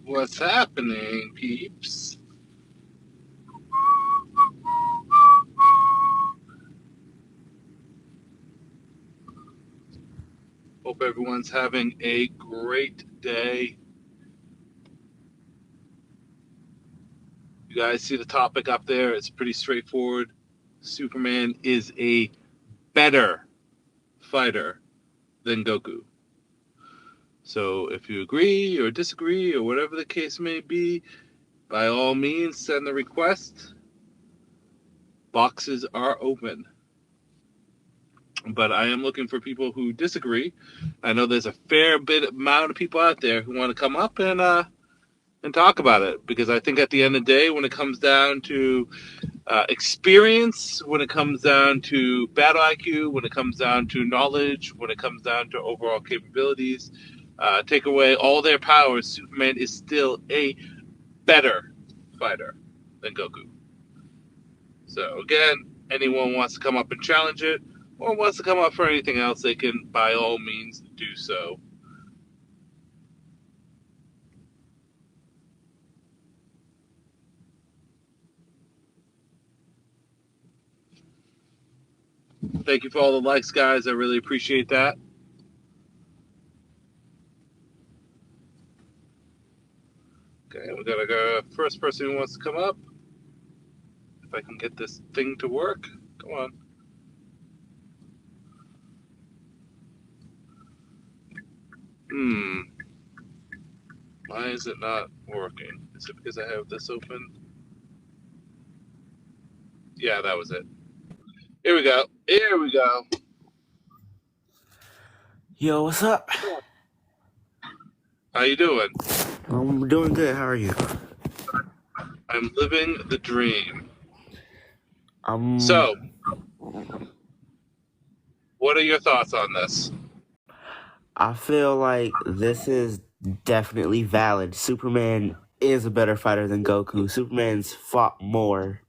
What's happening, peeps? Hope everyone's having a great day. You guys see the topic up there? It's pretty straightforward. Superman is a better fighter than Goku. So if you agree or disagree or whatever the case may be, by all means, send the request. Boxes are open. But I am looking for people who disagree. I know there's a fair amount of people out there who want to come up and talk about it, because I think at the end of the day, when it comes down to experience, when it comes down to battle IQ, when it comes down to knowledge, when it comes down to overall capabilities, take away all their powers, Superman is still a better fighter than Goku. So again, anyone wants to come up and challenge it, or wants to come up for anything else, they can by all means do so. Thank you for all the likes, guys. I really appreciate that. Okay, we got a first person who wants to come up. If I can get this thing to work. Come on. Why is it not working? Is it because I have this open? Yeah, that was it. Here we go. Here we go. Yo, what's up? How you doing? I'm doing good. How are you? I'm living the dream. I'm. So, what are your thoughts on this? I feel like this is definitely valid. Superman is a better fighter than Goku. Superman's fought more.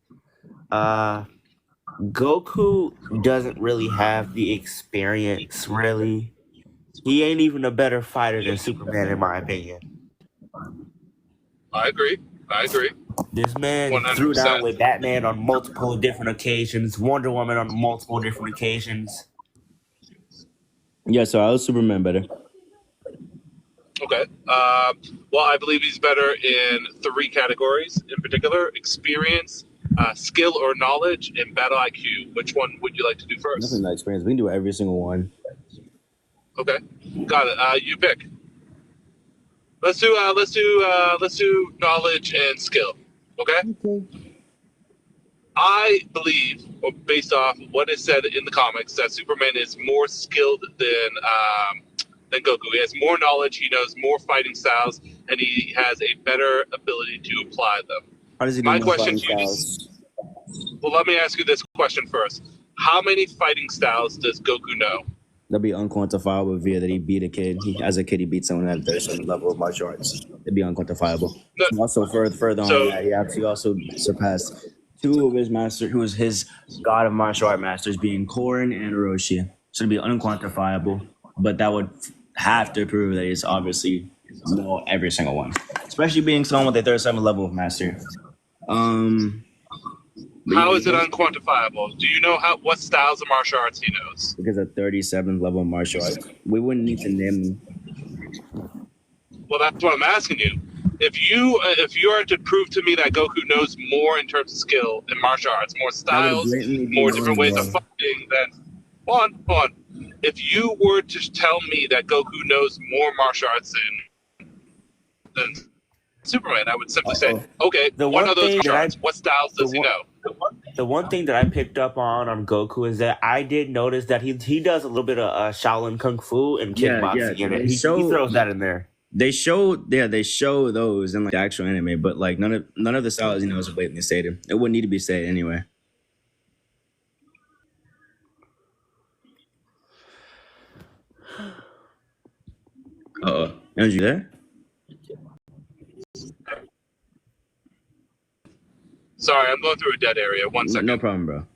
Goku doesn't really have the experience, really. He ain't even a better fighter than Superman, in my opinion. I agree. I agree. This man threw down 100%. with Batman on multiple different occasions, Wonder Woman on multiple different occasions. Yeah, so I was Superman better. Okay. Well, I believe he's better in 3 categories in particular: experience, skill or knowledge, and battle IQ. Which one would you like to do first? Definitely not experience. We can do every single one. Okay, got it. You pick. Let's do knowledge and skill. Okay. I believe, or based off what is said in the comics, that Superman is more skilled than Goku. He has more knowledge. He knows more fighting styles, and he has a better ability to apply them. How does he do My more question fighting to you styles? well, let me ask you this question first. How many fighting styles does Goku know? That'd be unquantifiable via that he beat a kid. As a kid, he beat someone at a certain level of martial arts. It'd be unquantifiable. No, Also, further on so, that, he actually also surpassed 2 of his masters, who was his god of martial art masters, being Korin and Orochi. So it'd be unquantifiable, but that would have to prove that he's obviously know every single one, especially being someone with a 37 level of mastery. how is it unquantifiable? Do you know what styles of martial arts he knows? Because at 37th level of martial arts, we wouldn't need to name. Well, that's what I'm asking you. If you are to prove to me that Goku knows more in terms of skill in martial arts, more styles, more different ways of fighting, then hold on. If you were to tell me that Goku knows more martial arts than Superman, I would simply say, okay, what are those martial arts? What styles does he know? The one thing that I picked up on Goku is that I did notice that he does a little bit of Shaolin Kung Fu and kickboxing in it. He throws that in there. They show those in like the actual anime, but like none of the styles is blatantly stated. It wouldn't need to be stated anyway. Andrew, you there? Sorry, I'm going through a dead area. 1 second. No problem, bro.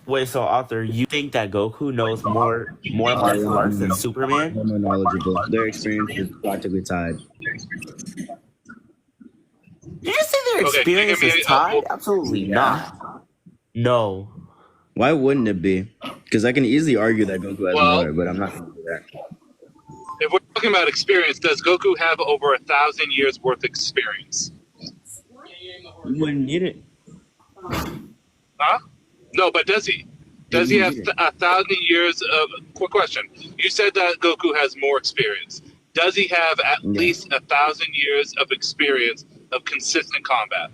Wait, so Arthur, you think that Goku knows more martial arts than Superman? They're more knowledgeable. Their experience is practically tied. Did you say their Okay, can you experience give is me tied? Absolutely Yeah. not. No. Why wouldn't it be? Because I can easily argue that Goku has well, more, but I'm not going to do that. if we're talking about experience, does Goku have over 1,000 years worth of experience? You wouldn't need it. Huh? No, but does he? You Does he wouldn't have need it. 1,000 years of? Quick question. You said that Goku has more experience. Does he have at Yeah. least 1,000 years of experience of consistent combat?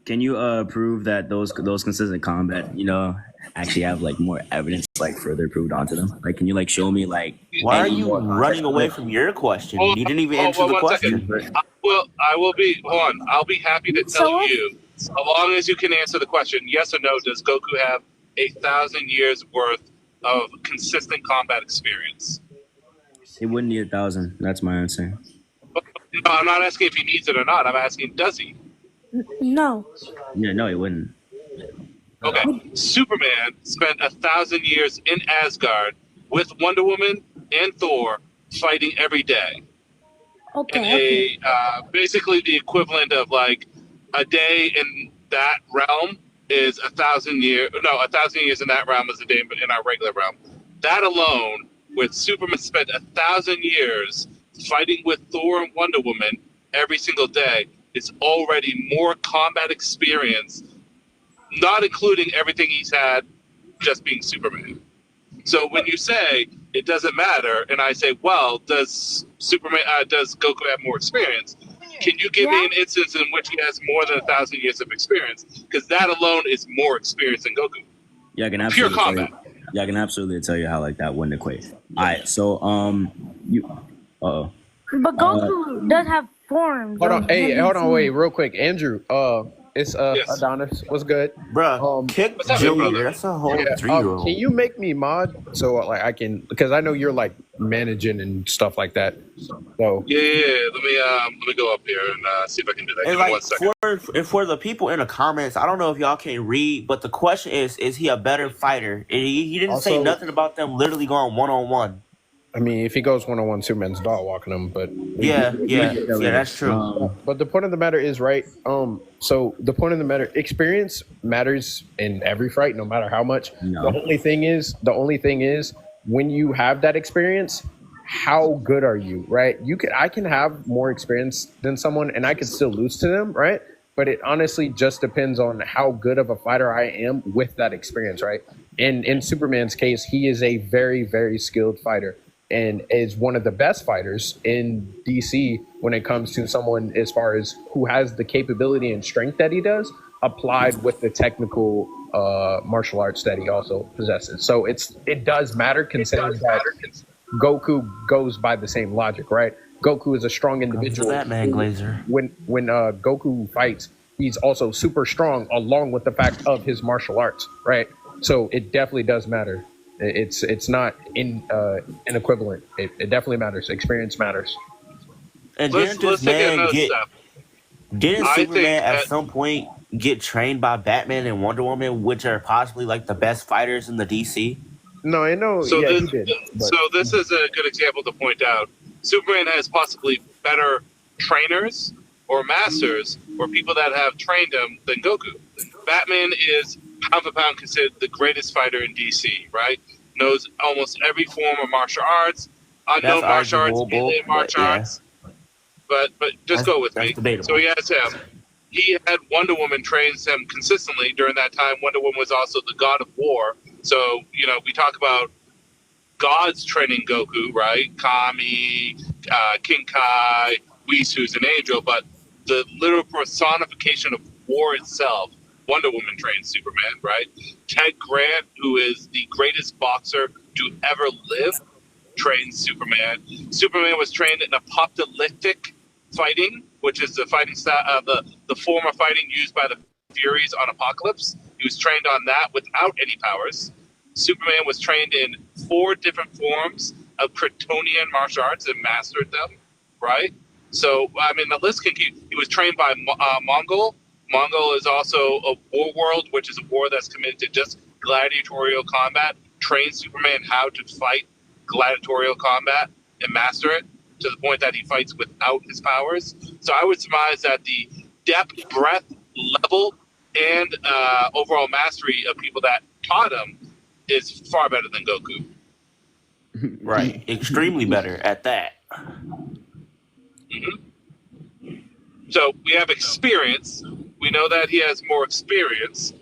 Can you prove that those consistent combat, actually have like more evidence, like further proved onto them? Like, can you like show me like Why are any you more running context? away from your question? Hold You didn't even on, answer the 1 second. question. I will be. Hold on. I'll be happy to tell you, as long as you can answer the question, yes or no. Does Goku have 1,000 years worth of consistent combat experience? He wouldn't need 1,000. That's my answer. No, I'm not asking if he needs it or not. I'm asking, does he? No. Yeah, no, he wouldn't. Okay. Superman spent 1,000 years in Asgard with Wonder Woman and Thor fighting every day. Okay. Basically the equivalent of like a day in that realm is 1,000 years. No, 1,000 years in that realm is a day in our regular realm. That alone, with Superman spent 1,000 years fighting with Thor and Wonder Woman every single day, is already more combat experience, not including everything he's had just being Superman. So when you say it doesn't matter, and I say, well, does Goku have more experience? Can you give me an instance in which he has more than 1,000 years of experience? Because that alone is more experience than Goku. Yeah, I can Pure absolutely combat. I can absolutely tell you how like that wouldn't equate. All right, so you. Uh-oh. But Goku does have forms. Hold on, of hey, him hold on, being- wait, real quick, Andrew. It's Yes. Adonis. What's good? Bruh, kick What's up, Junior. brother? That's a whole Yeah, 3-year-old. can you make me mod so like I can, because I know you're like managing and stuff like that. So Yeah. Let me go up here and see if I can do that. And Give me 1 like second. for the people in the comments, I don't know if y'all can read, but the question is he a better fighter? And he didn't say Also- nothing about them literally going 1-on-1. I mean, if he goes 1-on-1, Superman's dog walking him. But Yeah, that's true. But the point of the matter is, right? So the point of the matter, experience matters in every fight, no matter how much. No. The only thing is, when you have that experience, how good are you, right? I can have more experience than someone, and I can still lose to them, right? But it honestly just depends on how good of a fighter I am with that experience, right? In Superman's case, he is a very, very skilled fighter, and is one of the best fighters in DC when it comes to someone as far as who has the capability and strength that he does applied with the technical martial arts that he also possesses. So it does matter considering that Goku goes by the same logic, right? Goku is a strong individual. Batman Glazer. When Goku fights, he's also super strong along with the fact of his martial arts, right? So it definitely does matter. It's not inequivalent. It definitely matters. Experience matters. And Let's take another step. didn't I Superman think at that- some point get trained by Batman and Wonder Woman, which are possibly like the best fighters in the DC? No, I know. So yeah, this, he did. But so this is a good example to point out. Superman has possibly better trainers or masters or people that have trained him than Goku. Batman is pound for pound considered the greatest fighter in DC, right? Knows almost every form of martial arts, unknown martial arts, arguable, melee martial but yeah. arts. But just go with That's me. debatable. So he has him. He had Wonder Woman trains him consistently during that time. Wonder Woman was also the god of war. So, we talk about gods training Goku, right? Kami, King Kai, Whis, who's an angel, but the literal personification of war itself, Wonder Woman trains Superman, right? Ted Grant, who is the greatest boxer to ever live, trains Superman. Superman was trained in apocalyptic fighting, which is the fighting style, the form of fighting used by the Furies on Apocalypse. He was trained on that without any powers. Superman was trained in 4 different forms of Kryptonian martial arts and mastered them, right? So, I mean, the list can keep. He was trained by Mongol. Mongol is also a war world, which is a war that's committed to just gladiatorial combat, train Superman how to fight gladiatorial combat and master it to the point that he fights without his powers. So I would surmise that the depth, breadth, level, and overall mastery of people that taught him is far better than Goku. Right. Extremely better at that. So we have experience. We know that he has more experience,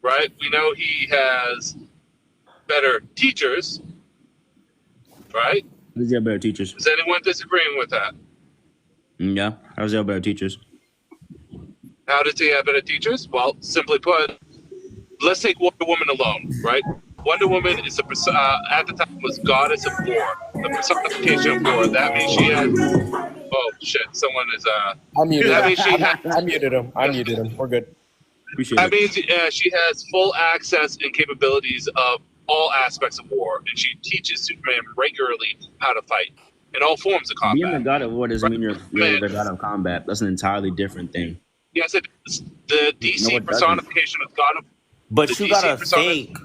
right? We know he has better teachers, right? Does he have better teachers? Is anyone disagreeing with that? Yeah. How does he have better teachers? How does he have better teachers? Well, simply put, let's take Wonder Woman alone, right? Wonder Woman is at the time was goddess of war, the personification of war. That means she had. Oh shit! Someone is. I muted That him. means she had. I muted him. We're good. Appreciate That it. means she has full access and capabilities of all aspects of war, and she teaches Superman regularly how to fight in all forms of combat. Being the god of war doesn't mean you're the god of combat. That's an entirely different thing. Yes, it is. The DC personification of God of. But The you DC gotta persona- think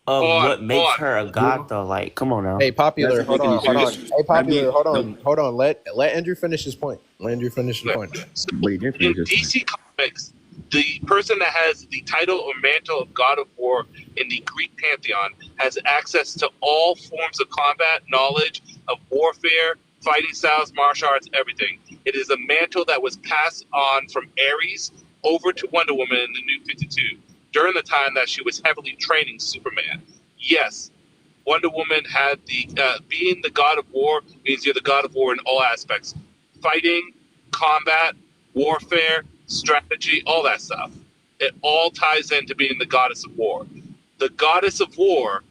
of what makes her a god, though. Like, come on now. Hey, Popular, That's hold on. making you Hey, serious. Popular, That'd hold on. Let Andrew finish his point. Let Andrew finish his point. But he did In finish this. DC Comics, the person that has the title or mantle of God of War in the Greek pantheon has access to all forms of combat, knowledge of warfare, fighting styles, martial arts, everything. It is a mantle that was passed on from Ares over to Wonder Woman in the New 52 during the time that she was heavily training Superman. Yes, Wonder Woman had the being the god of war means you're the god of war in all aspects: fighting, combat, warfare, strategy, all that stuff. It all ties into being the goddess of war. The goddess of war,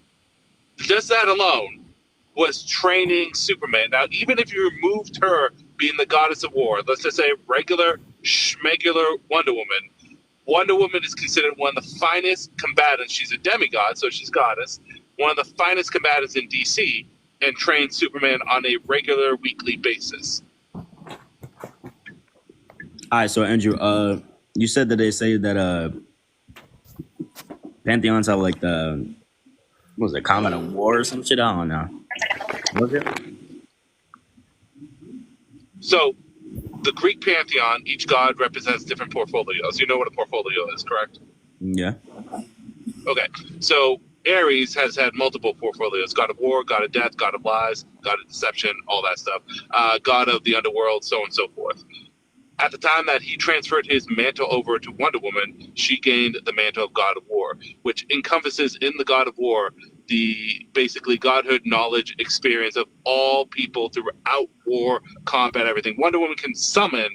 just that alone, was training Superman. Now, even if you removed her being the goddess of war, let's just say regular, schmegular Wonder Woman, Wonder Woman is considered one of the finest combatants. She's a demigod, so she's goddess. One of the finest combatants in DC, and trains Superman on a regular weekly basis. All right, so Andrew, you said that they say that pantheons have like the what was it, combat of war or some shit? I don't know. Was it? So, the Greek pantheon, each god represents different portfolios. You know what a portfolio is, correct? Yeah. Okay, so Ares has had multiple portfolios: god of war, god of death, god of lies, god of deception, all that stuff, god of the underworld, so on and so forth. At the time that he transferred his mantle over to Wonder Woman, she gained the mantle of God of War, which encompasses in the God of War the basically godhood, knowledge, experience of all people throughout war, combat, everything. Wonder Woman can summon,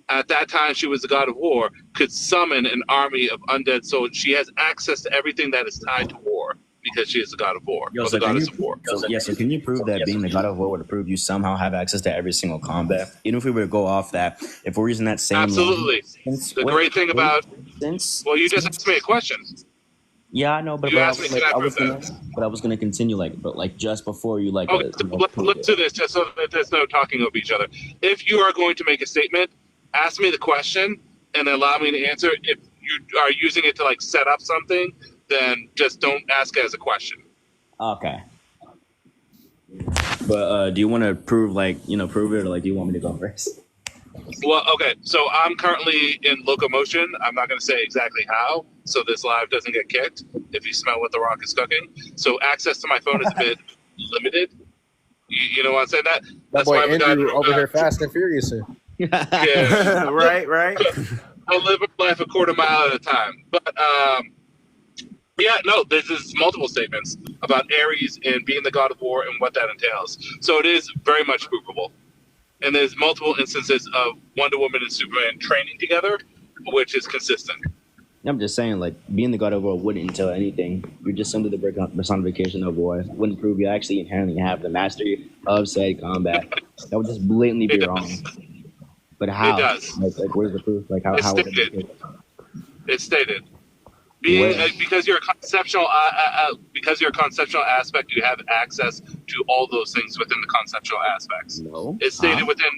at that time she was the God of War, could summon an army of undead souls. She has access to everything that is tied to war because she is the God of War, Yo, or so the can Goddess you, of War. so can you prove that being the god of war would prove you somehow have access to every single combat? Even if we were to go off that, if we're using that same Absolutely. The great thing about, well, you just asked me a question. Yeah, I know, but You I asked me, was, like, can I I was prove gonna, that? but I was gonna continue but just before you Okay, so let's do this just so that there's no talking over each other. If you are going to make a statement, ask me the question and allow me to answer. If you are using it to like set up something, then just don't ask it as a question. Okay. But do you want to prove prove it, or do you want me to go first? Well, okay, so I'm currently in locomotion. I'm not going to say exactly how, so this live doesn't get kicked if you smell what The Rock is cooking. So access to my phone is a bit limited. You know why I'm saying that? That boy why we got Andrew over here fast and furious. Yeah, right. I live life a quarter mile at a time. But yeah, no, there's multiple statements about Ares and being the god of war and what that entails. So it is very much provable. And there's multiple instances of Wonder Woman and Superman training together, which is consistent. I'm just saying, being the god of war wouldn't entail anything. You're just under the personification of war. Wouldn't prove you actually inherently have the mastery of said combat. That would just blatantly be wrong. But how? It does. Where's the proof? It's How would stated. it It's stated. Being because you're a conceptual aspect, you have access to all those things within the conceptual aspects. No. It's stated within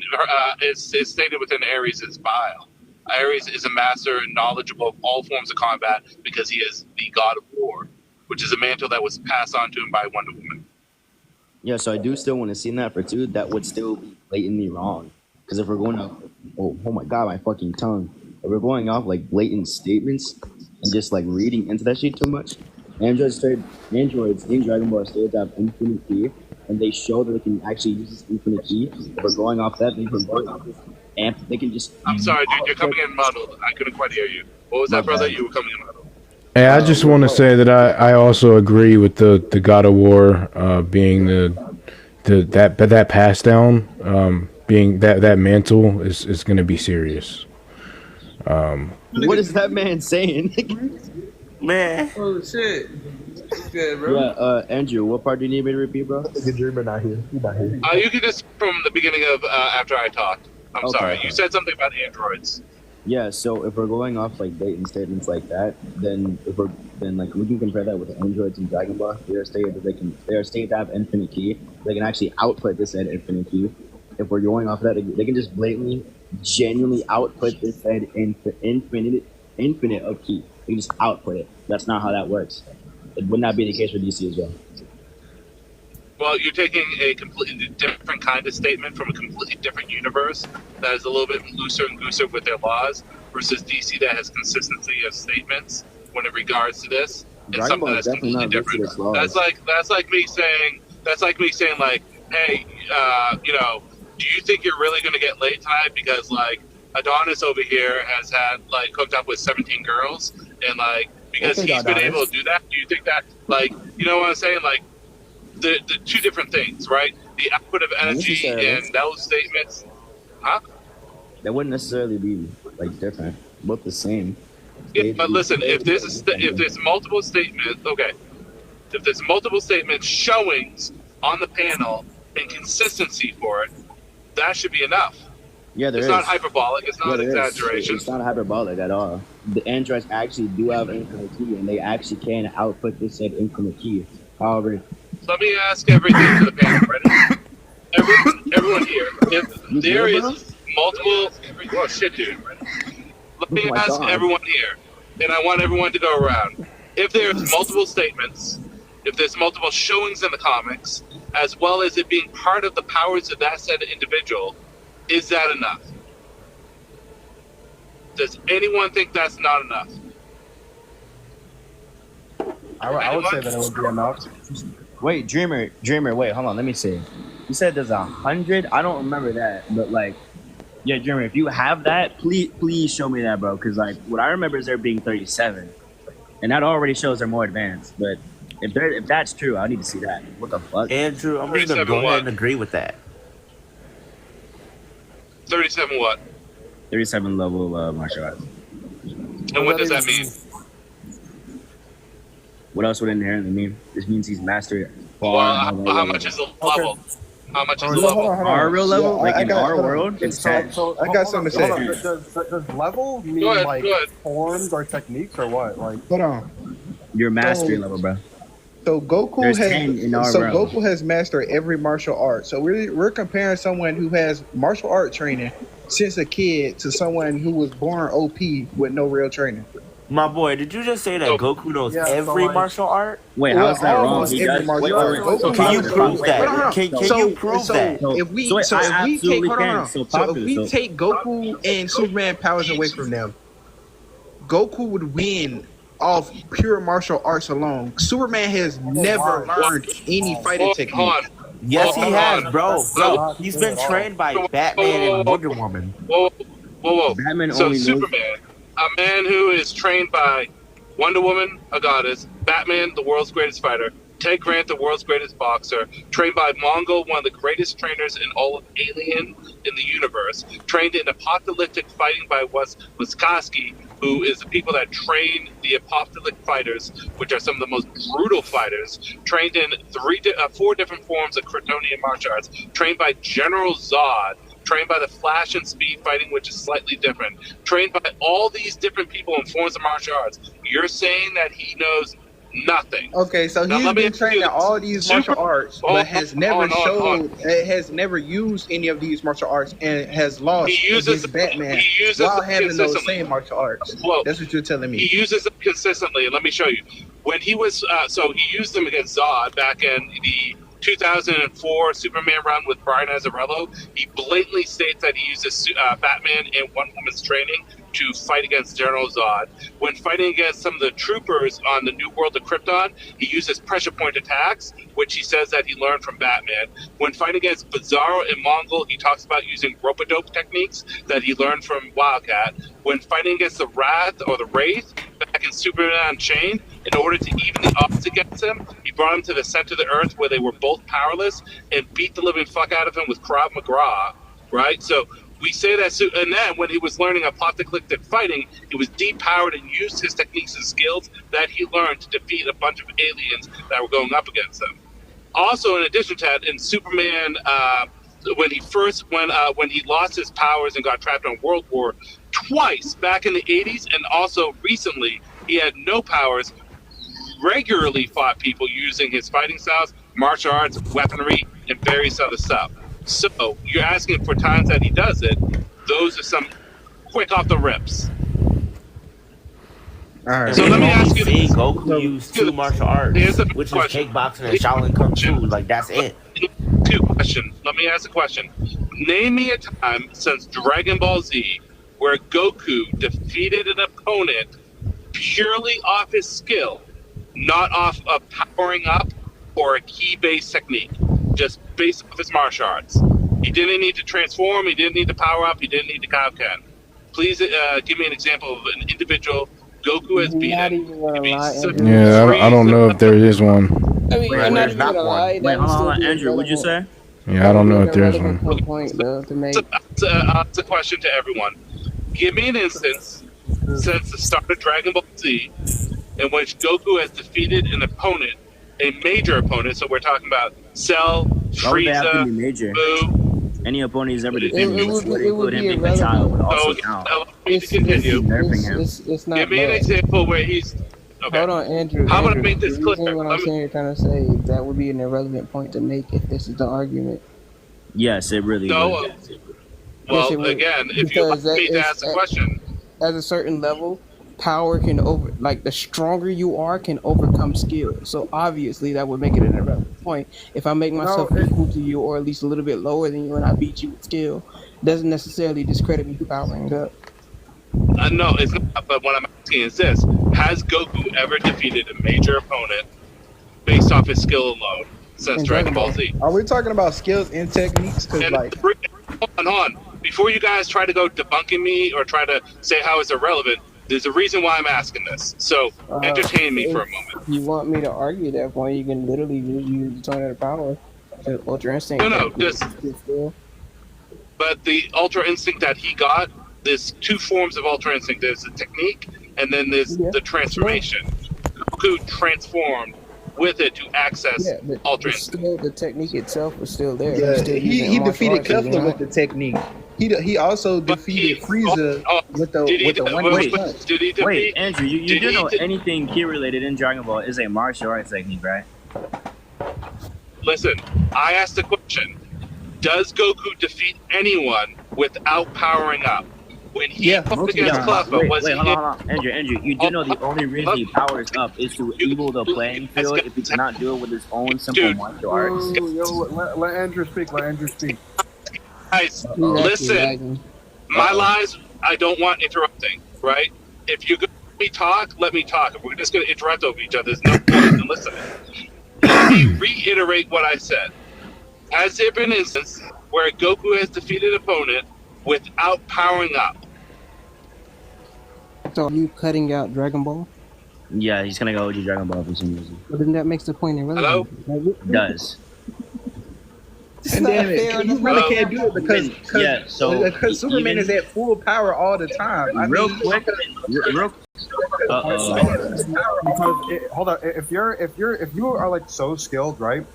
it's stated within Ares' bio. Ares is a master and knowledgeable of all forms of combat because he is the god of war. which is a mantle that was passed on to him by Wonder Woman. Yeah, so I do still want to see that for two. That would still be blatantly wrong. Because if we're going off, oh my god, my fucking tongue. If we're going off like blatant statements and just like reading into that shit too much, androids in Dragon Ball state have infinite key, and they show that they can actually use this infinite key. If we're going off that, they can go off this amp. They can just. I'm sorry, dude. You're coming in muddled. I couldn't quite hear you. What was My that, brother? bad. You were coming in muddled. Hey, I just want to say that I also agree with the God of War being that pass down being that mantle is going to be serious. What is that man saying? Man, Oh shit. Good, bro. Yeah, Andrew, what part do you need me to repeat, bro? The dreamer not here. He's not here. You can just from the beginning of after I talked. I'm Okay. sorry. You said something about androids. Yeah, so if we're going off like blatant statements like that, then like we can compare that with the androids in Dragon Ball. They are stated that they are stated to have infinite key. They can actually output this said infinite key. If we're going off that, they can just blatantly, genuinely output this said infinite of key. They can just output it. That's not how that works. It would not be the case for DC as well. Well, you're taking a completely different kind of statement from a completely different universe that is a little bit looser and gooser with their laws versus DC that has consistency of statements when it regards to this. It's Dragon something Ball that's is definitely completely not listed different. as laws. That's like me saying like, hey, do you think you're really gonna get laid tonight because like Adonis over here has had like hooked up with 17 girls and like because Okay, he's been Adonis. able to do that? Do you think that like you know what I'm saying like? The two different things, right? The output of energy necessarily. and those statements. Huh? That wouldn't necessarily be like different. Both the same. Yeah, but listen, if there's multiple statements, okay. If there's multiple statements showings on the panel and consistency for it, that should be enough. Yeah, there It's is. not hyperbolic. It's not there is. exaggeration. It's not hyperbolic at all. The androids actually do have infinite key, and they actually can output this said infinite key. However, Let me ask everything to the panel, ready? Everyone here. If there is multiple, oh shit, dude. Let me Oh my ask God. everyone here, and I want everyone to go around. If there's multiple statements, if there's multiple showings in the comics, as well as it being part of the powers of that said individual, is that enough? Does anyone think that's not enough? I would say that it would be enough. wait, Dreamer, wait, hold on, let me see. You said there's 100. I don't remember that, but like, yeah, Dreamer, if you have that, please show me that, bro. Because like, what I remember is there being 37, and that already shows they're more advanced. But if that's true, I need to see that. What the fuck? Andrew, I'm just gonna 37 go ahead what? and agree with that. 37 what? 37 level martial arts. And what does that mean? What else would it inherently mean? This means he's mastered. Well, how much is the level? How much is the So, hold level? on, hold on. Our real level, Yeah, like I in got- our hold on. world, it's 10. I got something to say. Does level mean Go ahead, like go ahead. forms or techniques or what? Like, Hold on. Your mastery Oh. level, bro. So Goku There's 10 in our has realm. Goku has mastered every martial art. So we're comparing someone who has martial art training since a kid to someone who was born OP with no real training. My boy, did you just say that Oh. Goku knows Yeah, so, every like- martial art? Wait, how is that wrong? Almost He every does. martial art. Goku Can you knows- prove Wait, that? hold on. Can So- you prove so that? If we So I take hold absolutely on, can. hold on. So So if popular, we so- take Goku and Superman powers away from them, Goku would win off pure martial arts alone. Superman has never learned any fighting Hold technique. on. Yes, he Hold has, on. bro. not He's good been at all. trained by Batman and Wonder Woman. Whoa. Batman So only knows- Superman, a man who is trained by Wonder Woman, a goddess, Batman, the world's greatest fighter, Ted Grant, the world's greatest boxer, trained by Mongol, one of the greatest trainers in all of Alien in the universe, trained in apocalyptic fighting by Wiskoski, who is the people that train the apocalyptic fighters, which are some of the most brutal fighters, trained in 4 different forms of Kryptonian martial arts, trained by General Zod, trained by the Flash and Speed fighting, which is slightly different, trained by all these different people in forms of martial arts. You're saying that he knows Nothing. Okay, so Now he's let me been ask you training this. all these martial arts, but has never has never used any of these martial arts and has lost He uses against them, Batman he uses while them having those consistently. same martial arts. Well, That's what you're telling me. he uses them consistently. Let me show you. When he was, so he used them against Zod back in the 2004 Superman run with Brian Azzarello. He blatantly states that he uses Batman in One Woman's training to fight against General Zod. When fighting against some of the troopers on the New World of Krypton, he uses pressure point attacks, which he says that he learned from Batman. When fighting against Bizarro and Mongol, he talks about using rope-a-dope techniques that he learned from Wildcat. When fighting against the Wrath or the Wraith back in Superman Unchained, in order to even the odds against him, he brought him to the center of the earth where they were both powerless and beat the living fuck out of him with Krav Maga, right? So we say that, and then when he was learning apocalyptic fighting, he was depowered and used his techniques and skills that he learned to defeat a bunch of aliens that were going up against him. Also, in addition to that, in Superman, when he lost his powers and got trapped on World War, twice back in the 80s and also recently, he had no powers, regularly fought people using his fighting styles, martial arts, weaponry, and various other stuff. So you're asking for times that he does it. Those are some quick off the rips. All right. So let me ask you see this. Goku use two martial arts, Here's the which is question. kickboxing and Shaolin Kung Fu. Like, that's it. Let me ask a question. Name me a time since Dragon Ball Z where Goku defeated an opponent purely off his skill, not off of powering up or a key-based technique, just based off his martial arts. He didn't need to transform, he didn't need to power up, he didn't need to Kaioken. Please give me an example of an individual Goku has beaten. Yeah, I don't know if there is one. I mean, I'm not even gonna lie. Wait, hold on, Andrew. What'd you say? Yeah, I don't know if there is one. Point, though, to make. It's a question to everyone. Give me an instance since the start of Dragon Ball Z in which Goku has defeated an opponent, a major opponent. So we're talking about Cell, Frieza, major? Boo. Any opponent he's ever defeated It would be him being a child would also So count. allow me to continue. It's not Give me an bad. example where he's. Okay. Hold on, Andrew. How about I Andrew, make this the clear? reason what I'm saying, you're trying to say that would be an irrelevant point to make if this is the argument. Yes, it really No. would. Well, Yes, it would. again, if you allow Because me to ask a question. At a certain level, power can the stronger you are can overcome skill. So obviously that would make it an irrelevant point. If I make myself equal to you or at least a little bit lower than you and I beat you with skill, doesn't necessarily discredit me for powering up. No, it's not. But what I'm asking is this: has Goku ever defeated a major opponent based off his skill alone since In Dragon Ball Z? Are we talking about skills and techniques? Because And like, hold on. Before you guys try to go debunking me or try to say how it's irrelevant, there's a reason why I'm asking this. So entertain me for a moment. If you want me to argue that point, you can literally just use the tornado power. Ultra Instinct. No, but the Ultra Instinct that he got, there's two forms of Ultra Instinct. There's the technique, and then there's the transformation. Goku transformed with it to access Ultra Instinct. Still, the technique itself was still there. yeah, he defeated Kefla with the technique. He also defeated Frieza with the one punch. Did he defeat? Wait, Andrew, you do know anything key related in Dragon Ball is a martial arts technique, right? Listen, I asked the question: does Goku defeat anyone without powering up? When he fought against Cleffa, was he? Hold on. Andrew, you do know the only reason he powers up is to equal the playing field if he cannot do it with his own simple martial arts. Let Andrew speak. Guys, listen. My lies, I don't want interrupting, right? If you're going to let me talk. If we're just going to interrupt over each other, there's no point in listening. Let me reiterate what I said. Has there been an instance where Goku has defeated an opponent without powering up? So are you cutting out Dragon Ball? Yeah, he's gonna go OG Dragon Ball for some reason. Well, then that makes the point irrelevant. Hello? It does. And damn it, you really can't do it because Superman is at full power all the time. Real quick. Because hold on, if you are like so skilled, right,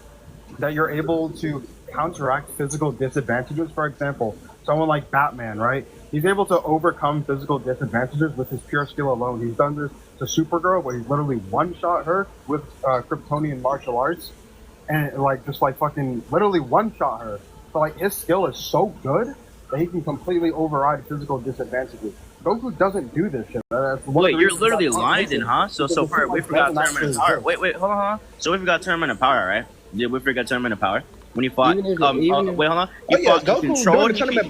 that you're able to counteract physical disadvantages. For example, someone like Batman, right? He's able to overcome physical disadvantages with his pure skill alone. He's done this to Supergirl, where he literally one-shot her with Kryptonian martial arts, and like just like fucking literally one-shot her. So like his skill is so good that he can completely override physical disadvantages. Goku doesn't do this shit. Wait, you're literally lying then, huh? So far we forgot tournament of power. Wait, hold on. So we forgot tournament of power, right? Did we forget tournament of power? When he fought, wait, hold on. He fought a controlled. Hold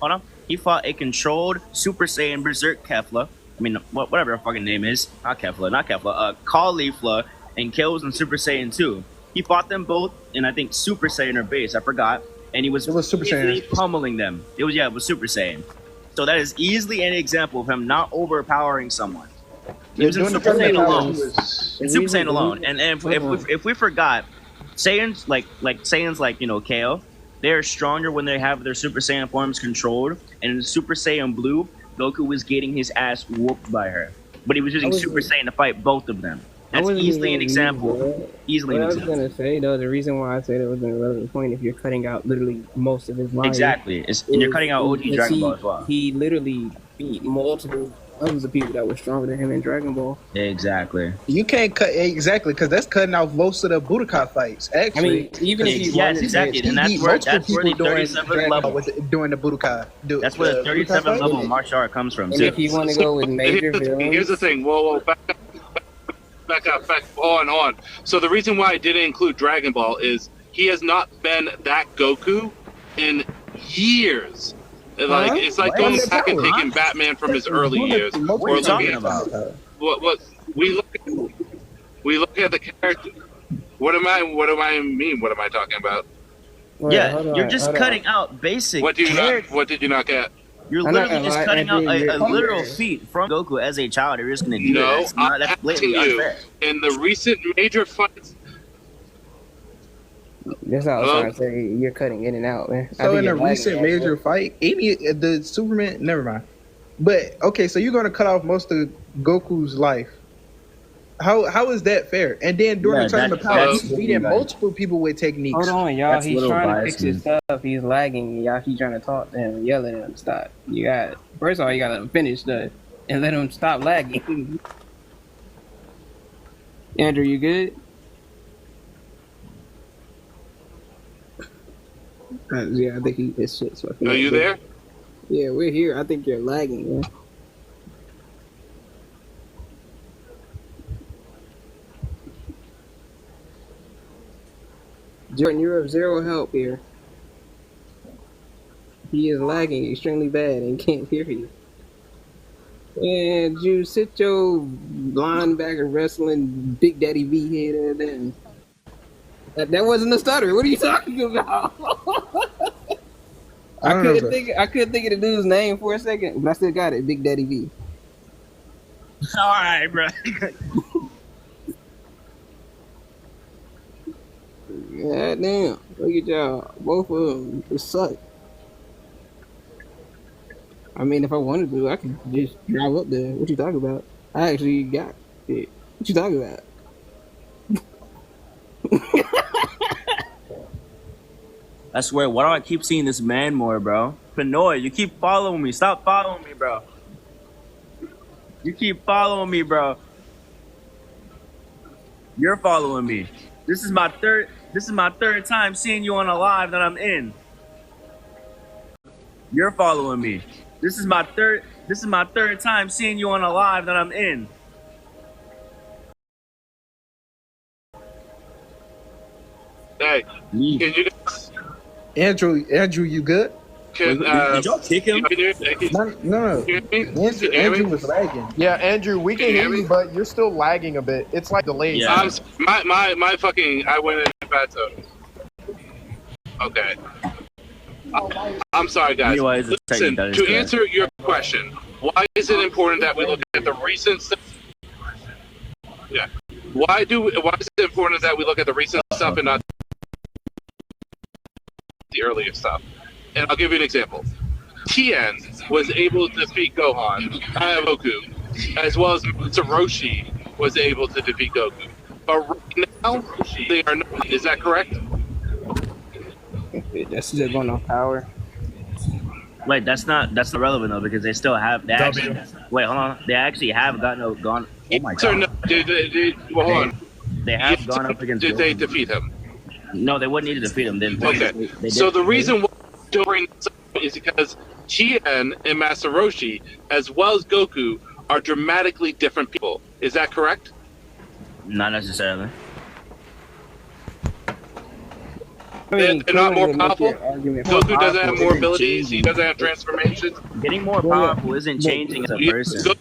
on. He fought a controlled Super Saiyan Berserk Kefla. I mean, whatever her fucking name is. Not Kefla. Caulifla and Kills and Super Saiyan 2. He fought them both in, I think, Super Saiyan or base. I forgot. And he was Super Saiyan. pummeling them. It was Super Saiyan. So that is easily an example of him not overpowering someone. He was in Super Saiyan alone. In Super Saiyan alone. And if we forgot, Saiyans like Saiyans like, you know, KO, they are stronger when they have their Super Saiyan forms controlled. And in Super Saiyan Blue, Goku was getting his ass whooped by her. But he was using Super Saiyan to fight both of them. That's easily an example. Easily an example. I was gonna say though, the reason why I said it was an irrelevant point, if you're cutting out literally most of his life, exactly, and you're cutting out OG Dragon Ball as well. He literally beat multiple others of people that were stronger than him in Dragon Ball. Exactly. You can't cut because that's cutting off most of the Budokai fights. Actually, I mean, even if you exactly, and that's where the 37th level during the Budokai. That's where the 37th level martial art comes from. And if you want to go with major villains, here's the thing. Whoa, back up, on. So the reason why I didn't include Dragon Ball is he has not been that Goku in years. Like it's like going back and taking Batman from his early years. What are you talking about? What we look at the character. What am I mean? What am I talking about? You're just cutting out basic. What did you not get? You're literally just cutting out a literal feat from Goku as a child. You're just going to do that. No, I'm asking you, in the recent major fights. That's all I was trying to say. You're cutting in and out, man. So in a recent major fight, the Superman, never mind. But, okay, so you're going to cut off most of Goku's life. How is that fair? And then during the tournament of power, he's beating multiple people with techniques. Hold on, y'all. He's trying to fix his stuff. He's lagging. Y'all keep trying to talk to him, yelling at him. Stop. You got first of all, you got to let him finish and let him stop lagging. Andrew, you good? Yeah, I think he is shit. So Are you there? Yeah, we're here. I think you're lagging, man. Jordan, you're of zero help here. He is lagging extremely bad and can't hear you. And you sit your linebacker wrestling Big Daddy V head in. That wasn't a stutter. What are you talking about? I couldn't think of the dude's name for a second, but I still got it. Big Daddy V. All right, bro. God damn. Look at y'all. Both of them just suck. I mean, if I wanted to, I could just drive up there. What you talking about? I actually got it. What you talking about? I swear, why do I keep seeing this man more, bro? Pinoy, you keep following me. Stop following me, bro. You keep following me, bro. You're following me. This is my third time seeing you on a live that I'm in. You're following me. This is my third time seeing you on a live that I'm in. Hey, can you guys... Andrew, you good? Did y'all kick him? No. Andrew was lagging. Yeah, Andrew, we can hear you, but you're still lagging a bit. It's like delayed. Yeah. My fucking, I went in bad tone. Okay. I'm sorry, guys. Listen, to answer your question, why is it important that we look at the recent stuff? Yeah. Why is it important that we look at the recent stuff and not the earlier stuff? And I'll give you an example. Tien was able to defeat Goku, as well as Tsuroshi was able to defeat Goku. But right now, they are not. Is that correct? That's just going off power. Wait, that's not relevant though because they still have. They actually, wait, hold on. They actually have gone. Oh my Yes or no? god. Well, hold on. They have gone up against. Did they Goku. defeat him? No, they wouldn't need to defeat him. Okay. So the reason why I don't bring this up is because Tien and Master Roshi, as well as Goku, are dramatically different people. Is that correct? Not necessarily. They're not more powerful. Goku doesn't have more abilities. He doesn't have transformations. Getting more powerful isn't changing as a person.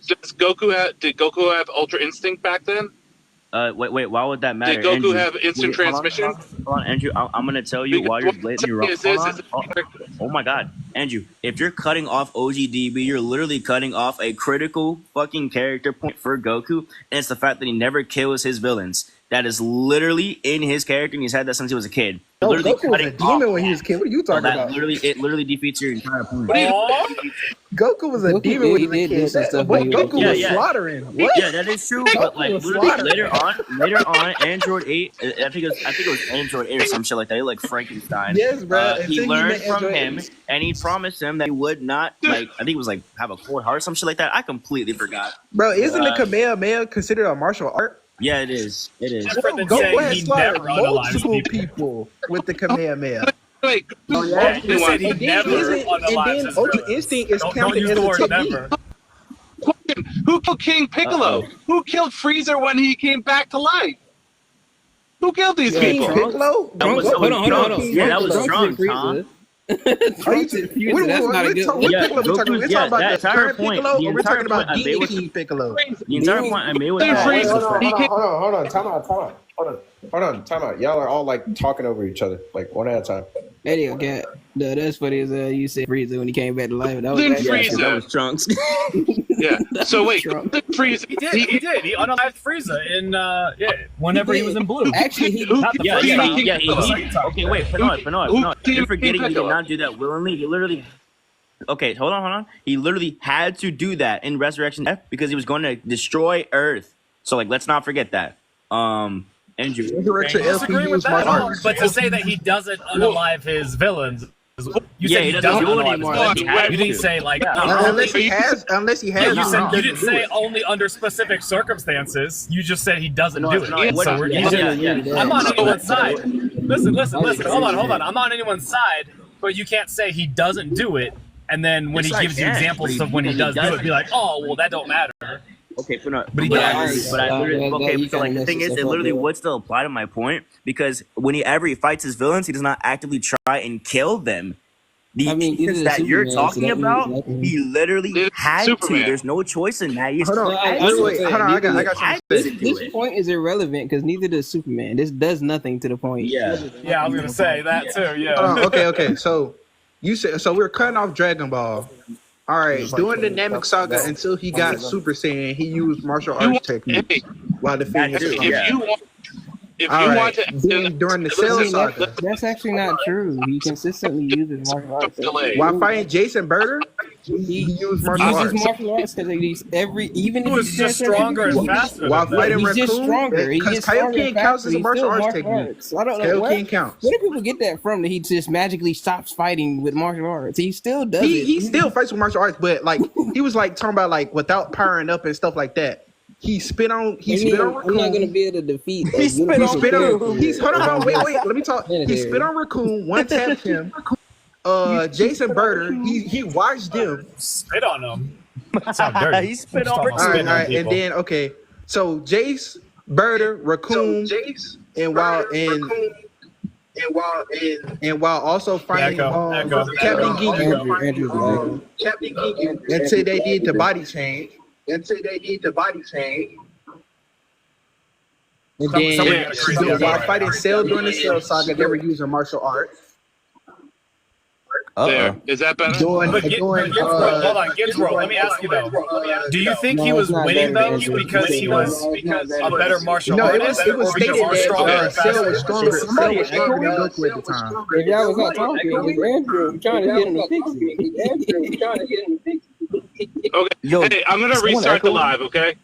Did Goku have Ultra Instinct back then? Wait. Why would that matter? Did Goku Andrew, have instant transmission? Hold on, Andrew. I'm gonna tell you while you're blading me wrong. Oh my god, Andrew. If you're cutting off OGDB, you're literally cutting off a critical fucking character point for Goku, and it's the fact that he never kills his villains. That is literally in his character, and he's had that since he was a kid. No, Goku was a demon when he was a kid. What are you talking about? It literally defeats your entire point. Goku was a demon when he was a kid. Goku was slaughtering. What? Yeah, that is true. But like literally later on, Android 8, I think it was Android 8 or some shit like that. He like Frankenstein. Yes, bro. He learned from him, and he promised him that he would not like. I think it was like have a cold heart, some shit like that. I completely forgot. Bro, isn't the Kamehameha considered a martial art? Yeah, it is. It is. Goku has slaughtered multiple people with the Kamehameha. Wait, he said he never and then Ultra Instinct is counted as a technique. Who killed King Piccolo? Who killed Freezer when he came back to life? Who killed these people? King Piccolo? Hold on. Yeah, that was strong, Tom. That's not a good one. We're talking about the current Piccolo, or we're talking about Demon King Piccolo? The entire point I made was Hold on, time out. Y'all are all like talking over each other, like one at a time. Anyway, okay. No, that's funny as you said Frieza when he came back to life. That was that was Trunks. Yeah. So wait, Frieza. He did. He unalived Frieza in whenever he was in blue. Actually, he Okay, wait, Panoy. You're forgetting he did not do that willingly. He literally. Okay, hold on. He literally had to do that in Resurrection F because he was going to destroy Earth. So like, let's not forget that. Andrew. Disagree with that at all, but to say that he doesn't unalive his villains. You said he doesn't do it anymore. You didn't say like unless he has. You didn't say only under specific circumstances. You just said he doesn't do it. I'm on anyone's side. Listen. Hold on. I'm on anyone's side, but you can't say he doesn't do it, and then when he gives you examples of when he does do it, be like, oh, well, that don't matter. Okay, so like the thing is, it literally would still apply to my point because whenever he fights his villains, he does not actively try and kill them. The instance that you're talking about, he literally had to. There's no choice in that. Hold on, I got something. This point is irrelevant because neither does Superman. This does nothing to the point. Yeah, I was gonna say that too. Yeah. Okay. So you said we're cutting off Dragon Ball. All right, during the Namek Saga, until he got Super Saiyan, he used martial arts techniques while defeating his during the Cell Saga. That's actually not true. He consistently uses martial arts techniques. While fighting Jason Burter, he used martial arts. Even if he's just stronger and faster. While fighting Raccoon, just stronger. Because Kaioken counts as a martial arts technique. I don't know where do people get that from? That he just magically stops fighting with martial arts. He still does it. He still fights with martial arts, but like he was like talking about like without powering up and stuff like that. He spit on. I'm not gonna be able to defeat. He spit on. Wait. Let me talk. He spit on Raccoon. One tapped him. Jason Burter. He watched them. Spit on him. That sounds dirty. He spit on Raccoon. All right, and then so Jace, Burter, Raccoon, and while also fighting Captain Ginyu. Until they did the body change. And then while fighting Cell during the Cell Saga, they were using martial arts. There. Is that better? Hold on, Gizro, let me ask you though. Do you think he was winning though because he was a better martial artist? It was stated that Cell was stronger. Cell was stronger than Goku at the time. If y'all was not talking, it was Andrew trying to get him to fix it. Okay. Yo, hey, I'm gonna restart the live. Okay.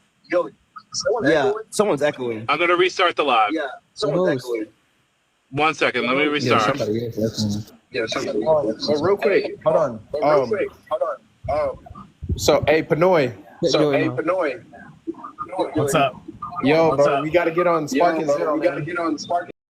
Someone's echoing. I'm gonna restart the live. Someone's echoing. 1 second. Let me restart. So real quick, hold on. So hey, Panoy. What's up? Yo, bro, we got to get on Spark and Zero, man.